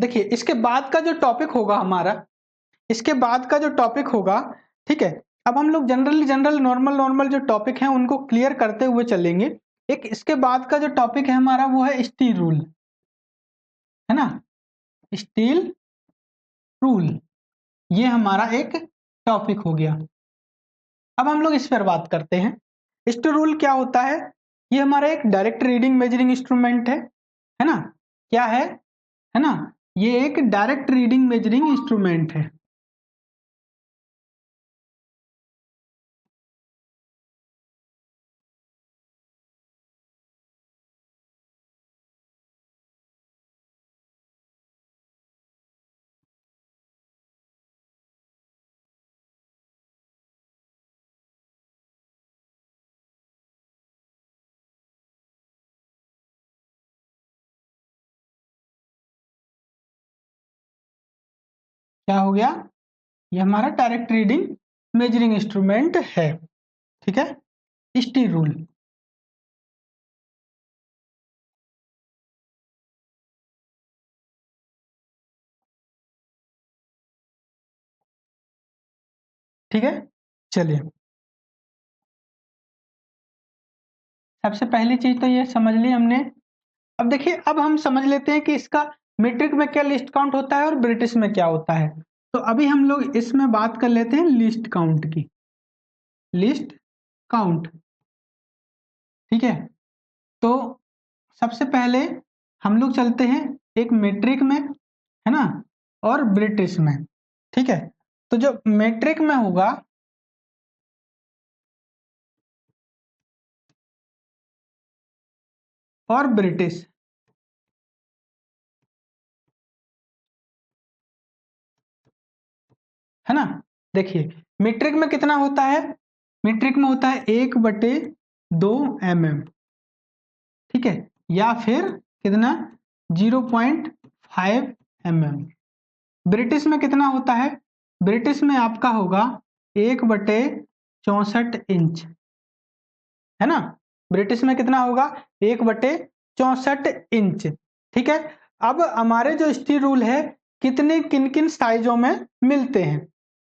देखिए इसके बाद का जो टॉपिक होगा हमारा, इसके बाद का जो टॉपिक होगा, ठीक है, अब हम लोग जनरल नॉर्मल जो टॉपिक हैं उनको क्लियर करते हुए चलेंगे। एक इसके बाद का जो टॉपिक है हमारा वो है स्टील रूल, है ना, स्टील रूल, ये हमारा एक टॉपिक हो गया। अब हम लोग इस पर बात करते हैं। स्टील रूल क्या होता है? ये हमारा एक डायरेक्ट रीडिंग मेजरिंग इंस्ट्रूमेंट है ना, क्या है ना, ये एक डायरेक्ट रीडिंग मेजरिंग इंस्ट्रूमेंट है। क्या हो गया? ये हमारा डायरेक्ट रीडिंग मेजरिंग इंस्ट्रूमेंट है, ठीक है, स्टील रूल। ठीक है, चलिए सबसे पहली चीज तो ये समझ ली हमने। अब देखिए, अब हम समझ लेते हैं कि इसका मीट्रिक में क्या लिस्ट काउंट होता है और ब्रिटिश में क्या होता है। तो अभी हम लोग इसमें बात कर लेते हैं लिस्ट काउंट की, लिस्ट काउंट, ठीक है। तो सबसे पहले हम लोग चलते हैं एक मीट्रिक में, है ना, और ब्रिटिश में, ठीक है। तो जो मीट्रिक में होगा, और ब्रिटिश, है ना, देखिए मीट्रिक में कितना होता है, मीट्रिक में होता है 1/2 mm, ठीक है, या फिर कितना 0.5 mm। ब्रिटिश में कितना होता है? ब्रिटिश में आपका होगा 1/64 इंच, है ना, ब्रिटिश में कितना होगा 1/64 इंच, ठीक है। अब हमारे जो स्टील रूल है कितने किन किन साइजों में मिलते हैं,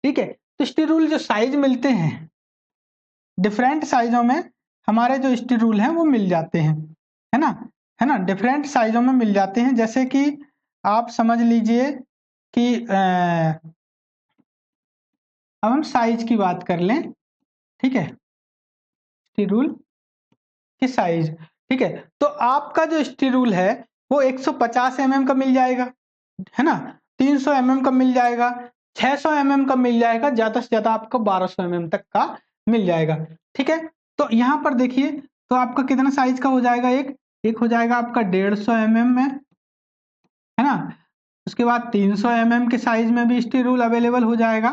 ठीक है। तो स्टील रूल जो साइज मिलते हैं, डिफरेंट साइजों में हमारे जो स्टील रूल हैं वो मिल जाते हैं, है ना, है ना, डिफरेंट साइजों में मिल जाते हैं। जैसे कि आप समझ लीजिए कि अब हम साइज की बात कर लें, ठीक है, स्टील रूल की साइज, ठीक है। तो आपका जो स्टील रूल है वो 150 mm का मिल जाएगा, है ना, 300 mm का मिल जाएगा, 600 mm का मिल जाएगा, ज्यादा से ज्यादा आपको 1200 mm तक का मिल जाएगा, ठीक है। तो यहाँ पर देखिए, तो आपका कितना साइज का हो जाएगा, एक हो जाएगा आपका 150 mm में, है ना। उसके बाद 300 mm के साइज में भी स्टील रूल अवेलेबल हो जाएगा,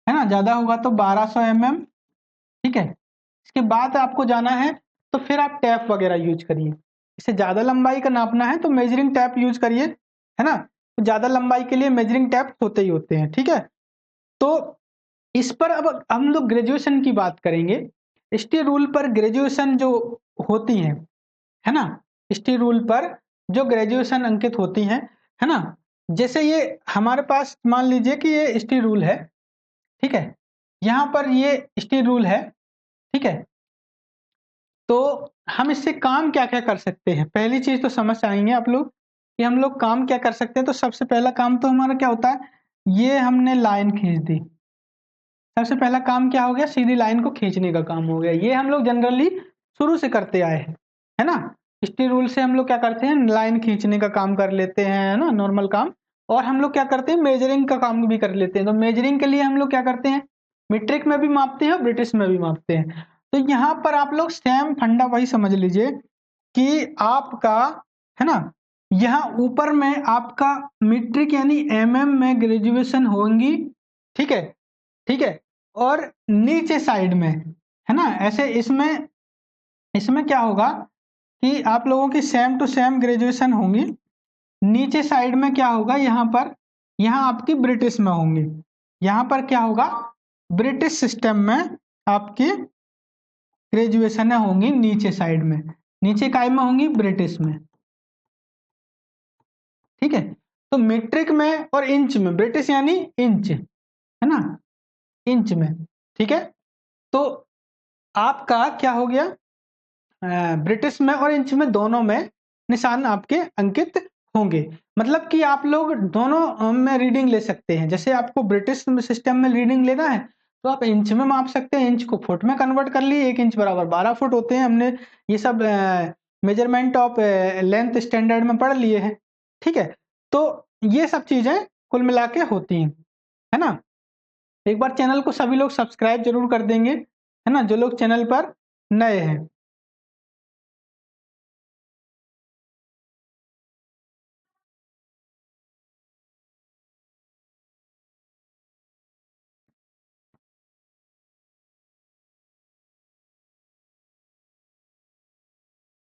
है ना, ज्यादा होगा तो 1200 mm, ठीक है। इसके बाद आपको जाना है तो फिर आप टैप वगैरह यूज करिए। इससे ज्यादा लंबाई का नापना है तो मेजरिंग टैप यूज करिए, है ना, तो ज्यादा लंबाई के लिए मेजरिंग टैप होते ही होते हैं, ठीक है। तो इस पर अब हम लोग ग्रेजुएशन की बात करेंगे। स्टील रूल पर ग्रेजुएशन जो होती है ना, स्टील रूल पर जो ग्रेजुएशन अंकित होती है ना, जैसे ये हमारे पास मान लीजिए कि ये स्टील रूल है, ठीक है, यहाँ पर ये स्टील रूल है, ठीक है। तो हम इससे काम क्या क्या कर सकते हैं, पहली चीज तो समझ आएंगे आप लोग कि हम लोग काम क्या कर सकते हैं। तो सबसे पहला काम तो हमारा क्या होता है, ये हमने लाइन खींच दी, सबसे पहला काम क्या हो गया, सीधी लाइन को खींचने का काम हो गया। ये हम लोग जनरली शुरू से करते आए हैं, है ना, स्टील रूल से हम लोग क्या करते हैं, लाइन खींचने का काम कर लेते हैं, है ना, नॉर्मल काम। और हम लोग क्या करते हैं, मेजरिंग का काम भी कर लेते हैं। तो मेजरिंग के लिए हम लोग क्या करते हैं, मीट्रिक में भी मापते हैं और ब्रिटिश में भी मापते हैं। तो यहाँ पर आप लोग सेम फंडा वही समझ लीजिए कि आपका, है ना, यहाँ ऊपर में आपका मीट्रिक यानी में ग्रेजुएशन होंगी, ठीक है, ठीक है। और नीचे साइड में, है ना, ऐसे इसमें इसमें क्या होगा कि आप लोगों की सेम टू सेम ग्रेजुएशन होंगी। नीचे साइड में क्या होगा, यहाँ पर, यहाँ आपकी ब्रिटिश में होंगी। यहाँ पर क्या होगा, ब्रिटिश सिस्टम में आपकी ग्रेजुएशन होंगी नीचे साइड में, नीचे काय में होंगी, ब्रिटिश में, ठीक है। तो मीट्रिक में और इंच में, ब्रिटिश यानी इंच, है ना, इंच में, ठीक है। तो आपका क्या हो गया, ब्रिटिश में और इंच में दोनों में निशान आपके अंकित होंगे। मतलब कि आप लोग दोनों में रीडिंग ले सकते हैं। जैसे आपको ब्रिटिश सिस्टम में रीडिंग लेना है तो आप इंच में माप सकते हैं, इंच को फुट में कन्वर्ट कर लिए, 1 इंच बराबर 12 फुट होते हैं। हमने ये सब मेजरमेंट ऑफ लेंथ स्टैंडर्ड में पढ़ लिए हैं, ठीक है। तो ये सब चीजें कुल मिला के होती हैं, है ना। एक बार चैनल को सभी लोग सब्सक्राइब जरूर कर देंगे, है ना, जो लोग चैनल पर नए हैं।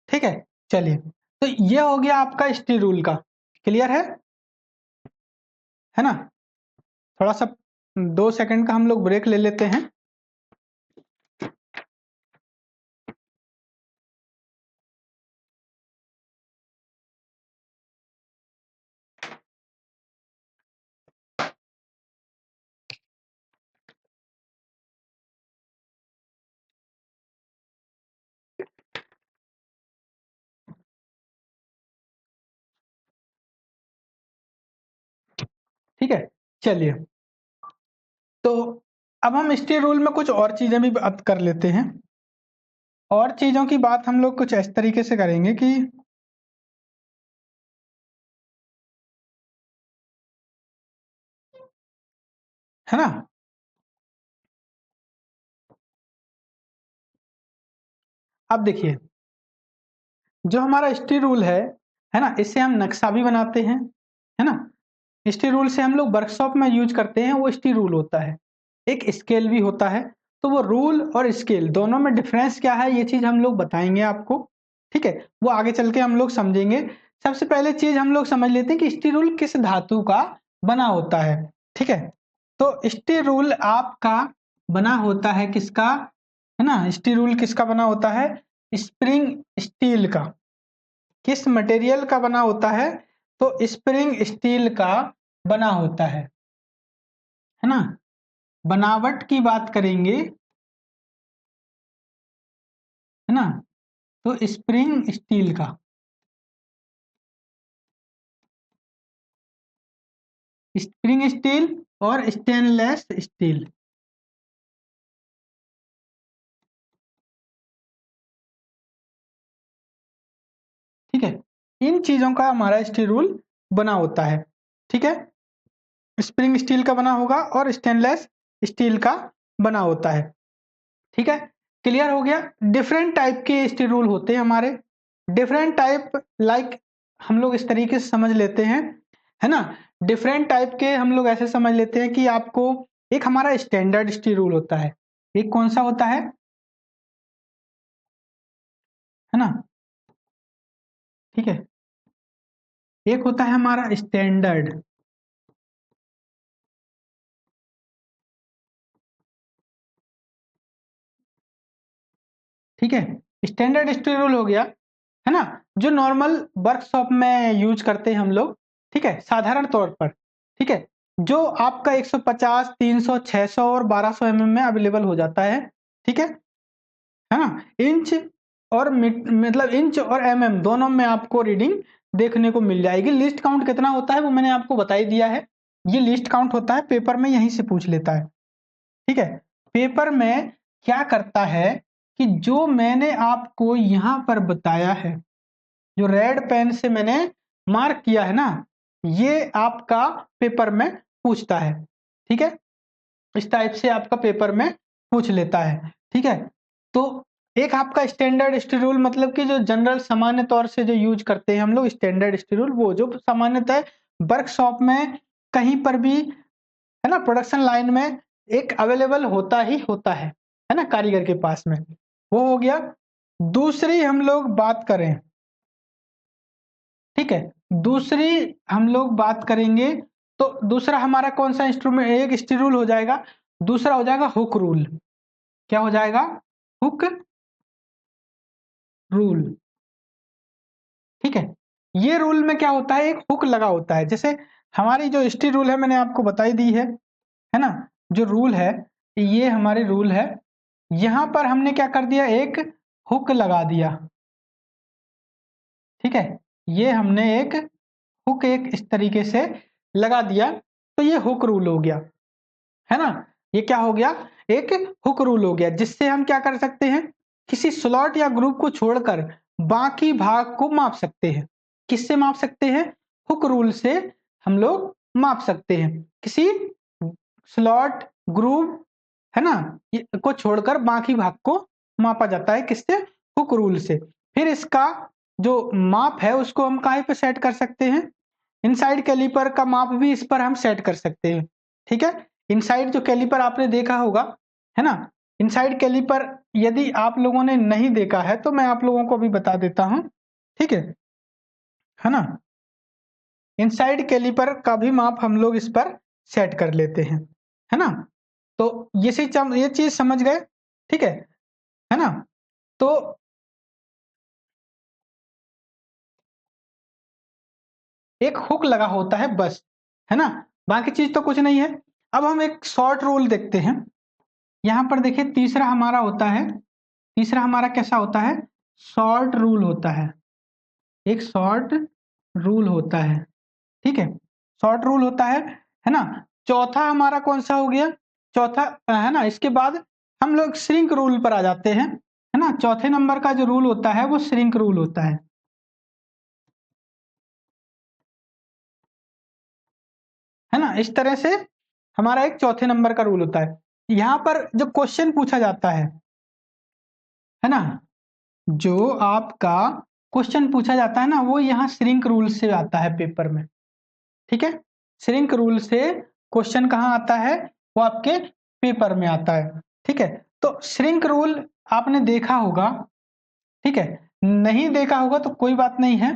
ठीक है, चलिए, तो ये हो गया आपका स्टी रूल का। क्लियर है ना। थोड़ा सा 2 सेकंड का हम लोग ब्रेक ले लेते हैं। ठीक है, चलिए, तो अब हम स्टी रूल में कुछ और चीजें भी बात कर लेते हैं। और चीजों की बात हम लोग कुछ इस तरीके से करेंगे कि, है ना, अब देखिए, जो हमारा स्टी रूल है ना, इससे हम नक्शा भी बनाते हैं, है ना। स्टी रूल से हम लोग वर्कशॉप में यूज करते हैं, वो स्टी रूल होता है। एक स्केल भी होता है। तो वो रूल और स्केल दोनों में डिफरेंस क्या है, ये चीज हम लोग बताएंगे आपको, ठीक है। वो आगे चल के हम लोग समझेंगे। सबसे पहले चीज हम लोग समझ लेते हैं कि स्टी रूल किस धातु का बना होता है, ठीक है। तो स्टी रूल आपका बना होता है किसका, है ना, स्टी रूल किसका बना होता है, स्प्रिंग स्टील का। किस मटेरियल का बना होता है, तो स्प्रिंग स्टील का बना होता है ना। बनावट की बात करेंगे, है ना, तो स्प्रिंग स्टील का, स्प्रिंग स्टील और स्टेनलेस स्टील, ठीक है। इन चीजों का हमारा स्टील रूल बना होता है, ठीक है। स्प्रिंग स्टील का बना होगा और स्टेनलेस स्टील का बना होता है, ठीक है। क्लियर हो गया। डिफरेंट टाइप के स्टील रूल होते हैं हमारे, डिफरेंट टाइप, लाइक हम लोग इस तरीके से समझ लेते हैं, है ना। डिफरेंट टाइप के हम लोग ऐसे समझ लेते हैं कि आपको, एक हमारा स्टैंडर्ड स्टील रूल होता है, एक कौन सा होता है ना, ठीक है। एक होता है हमारा स्टैंडर्ड, ठीक है। स्टैंडर्ड स्टील रूल हो गया, है ना, जो नॉर्मल वर्कशॉप में यूज करते हैं हम लोग, ठीक है, साधारण तौर पर, ठीक है। जो आपका 150, 300, 600 और 1200 mm में अवेलेबल हो जाता ठीक है ना। इंच और मतलब इंच और दोनों में आपको रीडिंग देखने को मिल जाएगी। लिस्ट काउंट कितना होता है वो मैंने आपको बता ही दिया है। ये लिस्ट काउंट होता है, पेपर में यहीं से पूछ लेता है, ठीक है। पेपर में क्या करता है कि जो मैंने आपको यहां पर बताया है, जो रेड पेन से मैंने मार्क किया है ना, ये आपका पेपर में पूछता है, ठीक है। इस टाइप से आपका पेपर में पूछ लेता है, ठीक है। तो एक आपका स्टैंडर्ड स्टील रूल, मतलब कि जो जनरल सामान्य तौर से जो यूज करते हैं हम लोग स्टैंडर्ड स्टील रूल, वो जो सामान्यतः वर्कशॉप में कहीं पर भी, है ना, प्रोडक्शन लाइन में एक अवेलेबल होता ही होता है ना, कारीगर के पास में। वो हो गया। दूसरी हम लोग बात करें, ठीक है, दूसरी हम लोग बात करेंगे, तो दूसरा हमारा कौन सा इंस्ट्रूमेंट, एक स्टील रूल हो जाएगा, दूसरा हो जाएगा हुक रूल। क्या हो जाएगा, हुक रूल, ठीक है। ये रूल में क्या होता है, एक हुक लगा होता है। जैसे हमारी जो स्टी रूल है मैंने आपको बताई दी है ना, जो रूल है ये हमारी रूल है, यहां पर हमने क्या कर दिया, एक हुक लगा दिया, ठीक है। ये हमने एक हुक एक इस तरीके से लगा दिया, तो ये हुक रूल हो गया, है ना। ये क्या हो गया, एक हुक रूल हो गया, जिससे हम क्या कर सकते हैं, किसी स्लॉट या ग्रुप को छोड़कर बाकी भाग को माप सकते हैं। किससे माप सकते हैं, हुक रूल से हम लोग माप सकते हैं। किसी स्लॉट ग्रुप, है ना, को छोड़कर बाकी भाग को मापा जाता है, किससे, हुक रूल से। फिर इसका जो माप है उसको हम कहाँ पे सेट कर सकते हैं, इनसाइड कैलिपर का माप भी इस पर हम सेट कर सकते हैं, ठीक है। इनसाइड जो कैलिपर आपने देखा होगा, है ना, इनसाइड कैलिपर यदि आप लोगों ने नहीं देखा है तो मैं आप लोगों को अभी बता देता हूं, ठीक है ना। इनसाइड कैलिपर का भी माप हम लोग इस पर सेट कर लेते हैं, है ना। तो ये चीज समझ गए, ठीक है ना। तो एक हुक लगा होता है बस, है ना, बाकी चीज तो कुछ नहीं है। अब हम एक शॉर्ट रूल देखते हैं। यहां पर देखिए तीसरा हमारा होता है, तीसरा हमारा कैसा होता है, शॉर्ट रूल होता है, एक शॉर्ट रूल होता है, ठीक है, शॉर्ट रूल होता है ना। चौथा हमारा कौन सा हो गया, चौथा, है ना, इसके बाद हम लोग श्रिंक रूल पर आ जाते हैं, है ना। चौथे नंबर का जो रूल होता है वो श्रिंक रूल होता है ना। इस तरह से हमारा एक चौथे नंबर का रूल होता है। यहां पर जो क्वेश्चन पूछा जाता है ना, जो आपका क्वेश्चन पूछा जाता है ना, वो यहाँ श्रिंक रूल से आता है पेपर में, ठीक है। श्रिंक रूल से क्वेश्चन कहाँ आता है, वो आपके पेपर में आता है, ठीक है। तो श्रिंक रूल आपने देखा होगा, ठीक है, नहीं देखा होगा तो कोई बात नहीं है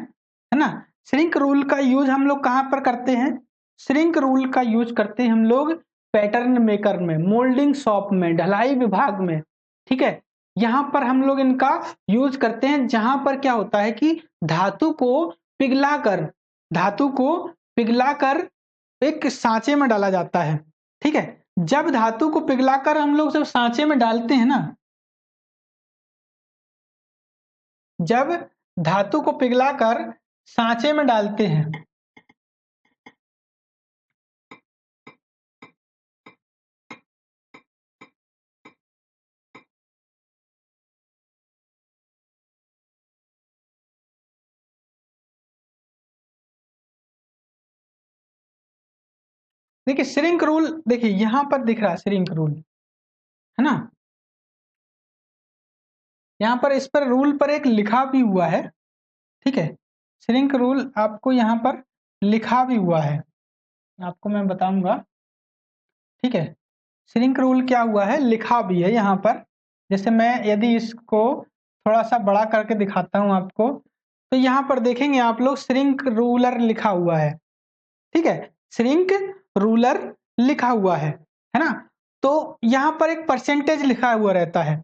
ना। श्रिंक रूल का यूज हम लोग कहाँ पर करते हैं, श्रिंक रूल का यूज करते हैं हम लोग पैटर्न मेकर में, मोल्डिंग शॉप में, ढलाई विभाग में, ठीक है। यहां पर हम लोग इनका यूज करते हैं जहां पर क्या होता है कि धातु को पिघलाकर, धातु को पिघलाकर एक सांचे में डाला जाता है, ठीक है। जब धातु को पिघलाकर हम लोग जब सांचे में डालते हैं ना, जब धातु को पिघलाकर सांचे में डालते हैं, देखिए श्रिंक रूल, देखिए यहां पर दिख रहा है श्रिंक रूल, है ना। यहां पर इस पर रूल पर एक लिखा भी हुआ है, ठीक है। श्रिंक रूल आपको यहां पर लिखा भी हुआ है, आपको मैं बताऊंगा, ठीक है। श्रिंक रूल क्या हुआ है, लिखा भी है यहाँ पर। जैसे मैं यदि इसको थोड़ा सा बड़ा करके दिखाता हूं आपको, तो यहाँ पर देखेंगे आप लोग श्रिंक रूलर लिखा हुआ है, ठीक है। श्रिंक रूलर लिखा हुआ है ना। तो यहाँ पर एक परसेंटेज लिखा हुआ रहता है,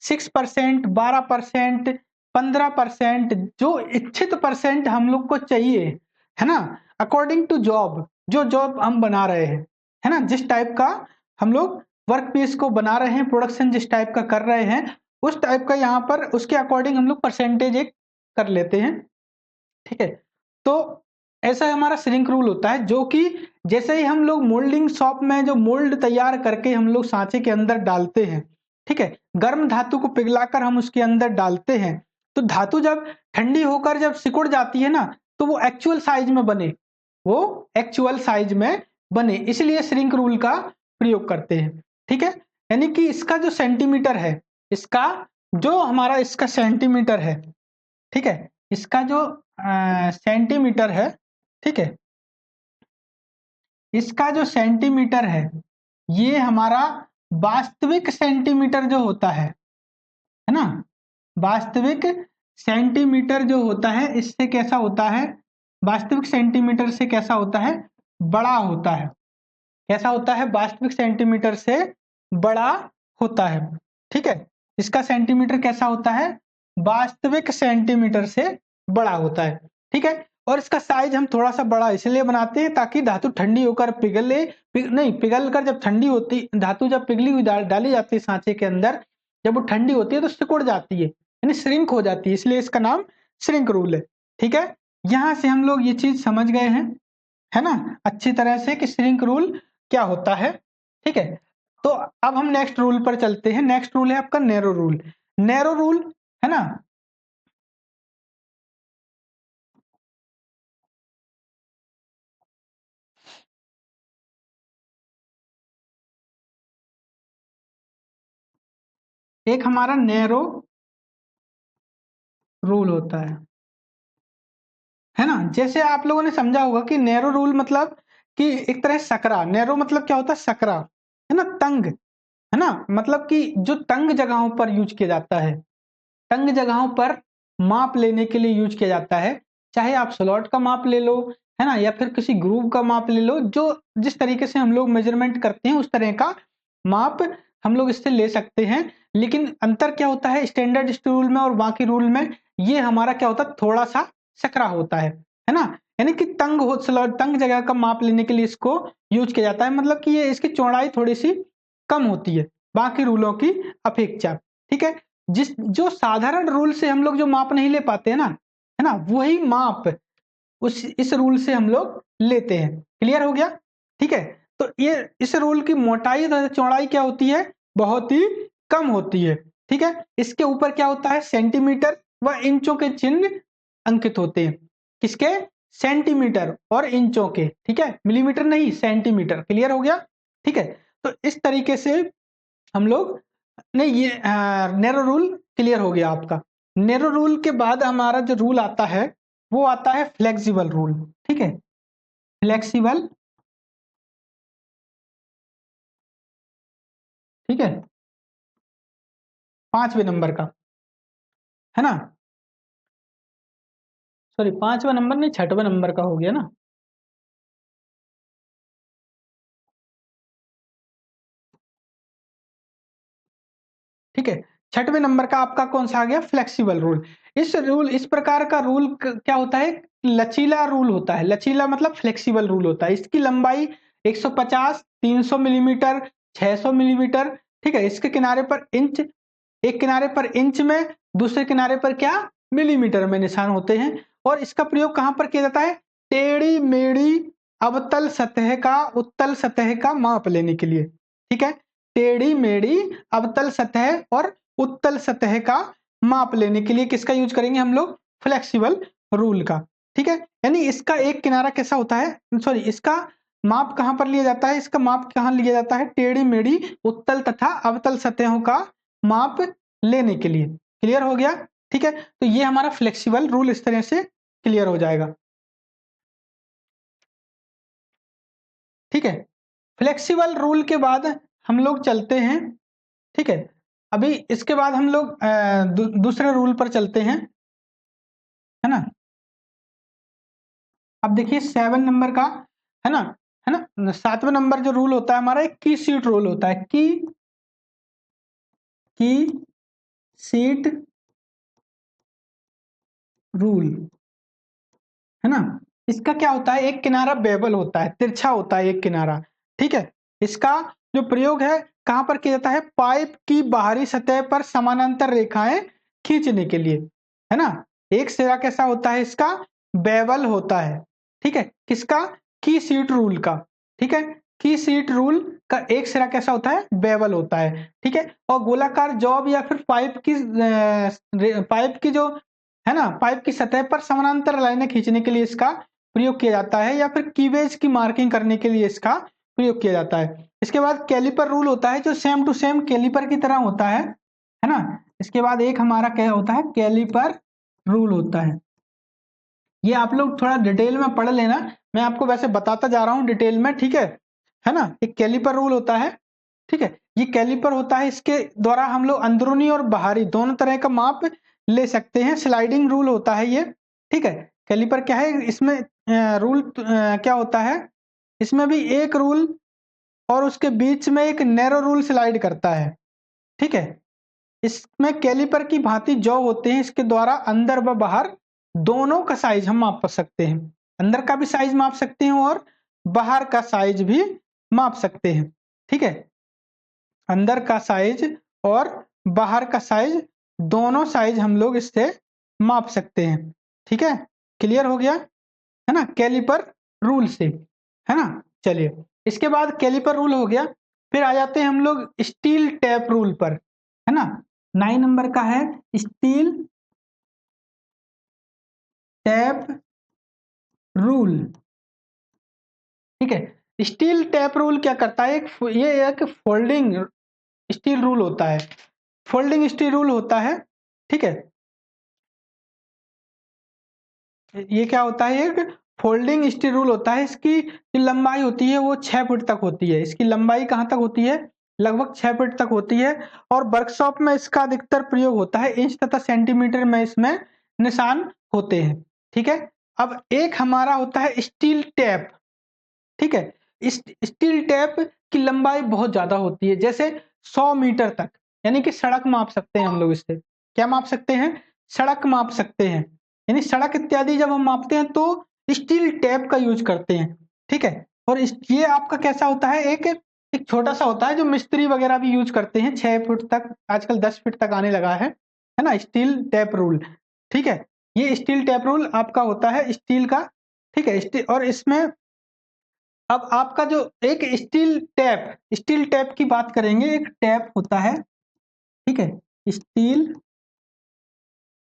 6%, 12%, 15%, जो इच्छित परसेंट हम लोग को चाहिए, है ना, अकॉर्डिंग टू जॉब, जो जॉब हम बना रहे हैं, है ना, जिस टाइप का हम लोग वर्क पीस को बना रहे हैं, प्रोडक्शन जिस टाइप का कर रहे हैं, उस टाइप का यहाँ पर उसके अकॉर्डिंग हम लोग परसेंटेज एक कर लेते हैं, ठीक है। तो ऐसा हमारा श्रिंक रूल होता है, जो कि जैसे ही हम लोग मोल्डिंग शॉप में जो मोल्ड तैयार करके हम लोग सांचे के अंदर डालते हैं, ठीक है, गर्म धातु को पिघलाकर हम उसके अंदर डालते हैं, तो धातु जब ठंडी होकर जब सिकुड़ जाती है ना, तो वो एक्चुअल साइज में बने, वो एक्चुअल साइज में बने, इसलिए श्रिंक रूल का प्रयोग करते हैं, ठीक है। यानी कि इसका जो सेंटीमीटर है, इसका जो हमारा इसका सेंटीमीटर है, ठीक है, इसका जो सेंटीमीटर है, ठीक है, इसका जो सेंटीमीटर ये हमारा वास्तविक सेंटीमीटर जो होता है ना, वास्तविक सेंटीमीटर जो होता है इससे कैसा होता है, वास्तविक सेंटीमीटर से कैसा होता है, बड़ा होता है, कैसा होता है, वास्तविक सेंटीमीटर से बड़ा होता है, ठीक है। इसका सेंटीमीटर कैसा होता है, वास्तविक सेंटीमीटर से बड़ा होता है, ठीक है। और इसका साइज हम थोड़ा सा बड़ा इसलिए बनाते हैं ताकि धातु ठंडी होकर पिघले, नहीं पिघल कर जब ठंडी होती धातु जब पिघली हुई डाली जाती है सांचे के अंदर, जब वो ठंडी होती है तो सिकुड़ जाती है, यानी श्रिंक हो जाती है, इसलिए इसका नाम श्रिंक रूल है। ठीक है, यहां से हम लोग ये चीज समझ गए हैं, है ना, अच्छी तरह से कि श्रिंक रूल क्या होता है। ठीक है, तो अब हम नेक्स्ट रूल पर चलते हैं। नेक्स्ट रूल है आपका नैरो रूल। नैरो रूल है ना, एक हमारा नैरो रूल होता है ना। जैसे आप लोगों ने समझा होगा कि नैरो रूल मतलब कि एक तरह सकरा, नैरो मतलब क्या होता है, सकरा, है ना, तंग, है ना, मतलब कि जो तंग जगहों पर यूज किया जाता है, तंग जगहों पर माप लेने के लिए यूज किया जाता है। चाहे आप स्लॉट का माप ले लो, है ना, या फिर किसी ग्रूव का माप ले लो, जो जिस तरीके से हम लोग मेजरमेंट करते हैं उस तरह का माप हम लोग इससे ले सकते हैं। लेकिन अंतर क्या होता है स्टैंडर्ड स्टील रूल में और बाकी रूल में, ये हमारा क्या होता है थोड़ा सा सकरा होता है ना, यानी कि तंग जगह का माप लेने के लिए इसको यूज किया जाता है, मतलब कि ये इसकी चौड़ाई थोड़ी सी कम होती है बाकी रूलों की अपेक्षा। ठीक है, जिस जो साधारण रूल से हम लोग जो माप नहीं ले पाते हैं ना, है ना, वही माप उस इस रूल से हम लोग लेते हैं। क्लियर हो गया। ठीक है, तो ये इस रूल की मोटाई तथा चौड़ाई क्या होती है, बहुत ही कम होती है। ठीक है, इसके ऊपर क्या होता है सेंटीमीटर व इंचों के चिन्ह अंकित होते हैं। किसके, सेंटीमीटर और इंचों के। ठीक है, मिलीमीटर नहीं, सेंटीमीटर। क्लियर हो गया। ठीक है, तो इस तरीके से हम लोग, नहीं ये नैरो रूल क्लियर हो गया आपका। नैरो रूल के बाद हमारा जो रूल आता है वो आता है फ्लेक्सिबल रूल। ठीक है, फ्लेक्सिबल, ठीक है, 5वें नंबर का, है ना, सॉरी 5वां नंबर नहीं 6वें नंबर का हो गया ना। ठीक है, 6वें नंबर का आपका कौन सा आ गया, फ्लेक्सिबल रूल। इस प्रकार का रूल क्या होता है, लचीला रूल होता है। लचीला मतलब फ्लेक्सिबल रूल होता है। इसकी लंबाई 150, 300 मिलीमीटर, 600 मिलीमीटर। ठीक है, इसके किनारे पर इंच, एक किनारे पर इंच में, दूसरे किनारे पर क्या, मिलीमीटर में निशान होते हैं। और इसका प्रयोग कहां पर किया जाता है, टेढ़ी मेढ़ी अवतल सतह का उत्तल सतह का माप लेने के लिए। ठीक है, टेढ़ी मेढ़ी अवतल सतह और उत्तल सतह का माप लेने के लिए किसका यूज करेंगे हम लोग, फ्लेक्सिबल रूल का। ठीक है, यानी इसका एक किनारा कैसा होता है, सॉरी इसका माप कहां पर लिया जाता है, इसका माप कहां लिया जाता है, टेढ़ी मेढ़ी उत्तल तथा अवतल सतहों का माप लेने के लिए। क्लियर हो गया। ठीक है, तो ये हमारा फ्लेक्सिबल रूल इस तरह से क्लियर हो जाएगा। ठीक है, फ्लेक्सिबल रूल के बाद हम लोग चलते हैं। ठीक है, अभी इसके बाद हम लोग दूसरे रूल पर चलते हैं, है ना। अब देखिए 7 नंबर का, है ना, है ना, 7वें नंबर जो रूल होता है हमारा एक की सीट रूल होता है। की सीट रूल, है ना। इसका क्या होता है, एक किनारा बेवल होता है, तिरछा होता है एक किनारा। ठीक है, इसका जो प्रयोग है कहां पर किया जाता है, पाइप की बाहरी सतह पर समानांतर रेखाएं खींचने के लिए, है ना। एक सिरा कैसा होता है इसका, बेवल होता है। ठीक है, किसका, की सीट रूल का। ठीक है, की सीट रूल का एक सिरा कैसा होता है, बेवल होता है। ठीक है, और गोलाकार जॉब या फिर पाइप की जो, है ना, पाइप की सतह पर समानांतर लाइनें खींचने के लिए इसका प्रयोग किया जाता है, या फिर कीवेज की मार्किंग करने के लिए इसका प्रयोग किया जाता है। इसके बाद कैलिपर रूल होता है जो सेम टू सेम कैलिपर की तरह होता है ना। इसके बाद एक हमारा क्या होता है, कैलिपर रूल होता है। ये आप लोग थोड़ा डिटेल में पढ़ लेना, मैं आपको वैसे बताता जा रहा हूं डिटेल में। ठीक है ना, एक कैलिपर रूल होता है। ठीक है, ये कैलिपर होता है, इसके द्वारा हम लोग अंदरूनी और बाहरी दोनों तरह का माप ले सकते हैं। स्लाइडिंग रूल होता है ये। ठीक है, कैलिपर क्या है, इसमें रूल क्या होता है, इसमें भी एक रूल और उसके बीच में एक नैरो रूल स्लाइड करता है। ठीक है, इसमें कैलिपर की भांति जॉ होते हैं, इसके द्वारा अंदर व बाहर दोनों का साइज हम माप सकते हैं, अंदर का भी साइज माप सकते हैं और बाहर का साइज भी माप सकते हैं। ठीक है, अंदर का साइज और बाहर का साइज, दोनों साइज हम लोग इससे माप सकते हैं। ठीक है, क्लियर हो गया है ना, कैलिपर रूल से, है ना। चलिए, इसके बाद कैलिपर रूल हो गया, फिर आ जाते हैं हम लोग स्टील टैप रूल पर, है ना। 9 नंबर का है स्टील टैप रूल। ठीक है, स्टील टैप रूल क्या करता है, ये एक फोल्डिंग स्टील रूल होता है, फोल्डिंग स्टील रूल होता है। ठीक है, ये क्या होता है, एक फोल्डिंग स्टील रूल होता है। इसकी जो लंबाई होती है वो 6 फीट तक होती है। इसकी लंबाई कहाँ तक होती है, लगभग 6 फीट तक होती है। और वर्कशॉप में इसका अधिकतर प्रयोग होता है, इंच तथा सेंटीमीटर में इसमें निशान होते हैं। ठीक है, अब एक हमारा होता है स्टील टैप। ठीक है, इस स्टील टैप की लंबाई बहुत ज्यादा होती है, जैसे 100 मीटर तक, यानी कि सड़क माप सकते हैं हम लोग इससे। क्या माप सकते हैं, सड़क माप सकते हैं, यानी सड़क इत्यादि जब हम मापते हैं तो स्टील टैप का यूज करते हैं। ठीक है, और ये आपका कैसा होता है, एक एक छोटा सा होता है जो मिस्त्री वगैरह भी यूज करते हैं, 6 फीट तक, आजकल 10 फीट तक आने लगा है ना, स्टील टैप रूल। ठीक है, ये स्टील टैप रूल आपका होता है स्टील का। ठीक है, और इसमें अब आपका जो एक स्टील टैप की बात करेंगे, एक टैप होता है। ठीक है, स्टील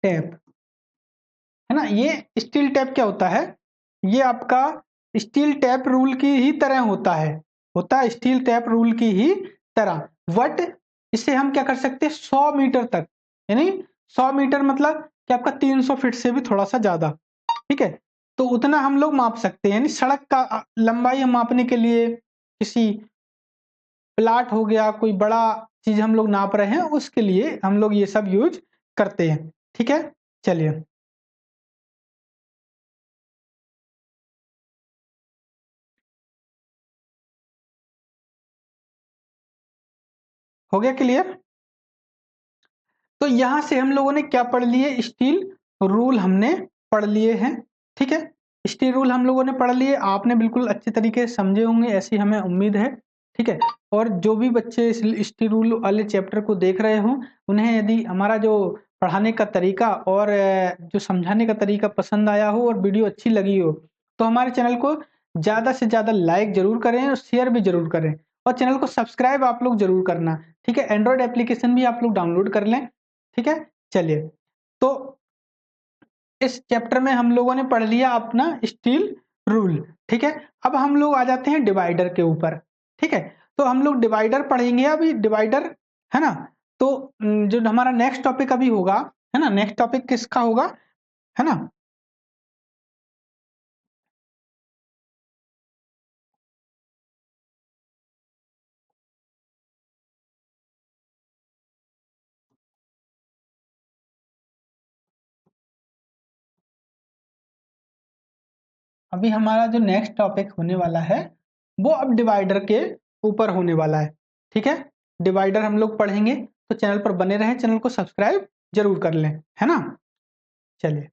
टैप, है ना। ये स्टील टैप क्या होता है, ये आपका स्टील टैप रूल की ही तरह होता है स्टील टैप रूल की ही तरह, बट इसे हम क्या कर सकते हैं, 100 मीटर तक, यानी 100 मीटर मतलब कि आपका 300 फीट से भी थोड़ा सा ज्यादा। ठीक है, तो उतना हम लोग माप सकते हैं, यानी सड़क का लंबाई हम मापने के लिए, किसी प्लाट हो गया, कोई बड़ा चीज हम लोग नाप रहे हैं, उसके लिए हम लोग ये सब यूज करते हैं। ठीक है, चलिए, हो गया क्लियर। तो यहां से हम लोगों ने क्या पढ़ लिए, स्टील रूल हमने पढ़ लिए हैं। ठीक है, स्टील रूल हम लोगों ने पढ़ लिए, आपने बिल्कुल अच्छे तरीके से समझे होंगे, ऐसी हमें उम्मीद है। ठीक है, और जो भी बच्चे इस स्टील रूल वाले चैप्टर को देख रहे हों, उन्हें यदि हमारा जो पढ़ाने का तरीका और जो समझाने का तरीका पसंद आया हो और वीडियो अच्छी लगी हो, तो हमारे चैनल को ज्यादा से ज्यादा लाइक जरूर करें और शेयर भी जरूर करें, और चैनल को सब्सक्राइब आप लोग जरूर करना। ठीक है, एंड्रॉइड एप्लीकेशन भी आप लोग डाउनलोड कर लें। ठीक है, चलिए, तो इस चैप्टर में हम लोगों ने पढ़ लिया अपना स्टील रूल। ठीक है, अब हम लोग आ जाते हैं डिवाइडर के ऊपर। ठीक है, तो हम लोग डिवाइडर पढ़ेंगे, अभी डिवाइडर, है ना। तो जो हमारा नेक्स्ट टॉपिक अभी होगा, है ना, नेक्स्ट टॉपिक किसका होगा, है ना। अभी हमारा जो नेक्स्ट टॉपिक होने वाला है, वो अब डिवाइडर के ऊपर होने वाला है। ठीक है, डिवाइडर हम लोग पढ़ेंगे, तो चैनल पर बने रहें, चैनल को सब्सक्राइब जरूर कर लें, है ना। चलिए।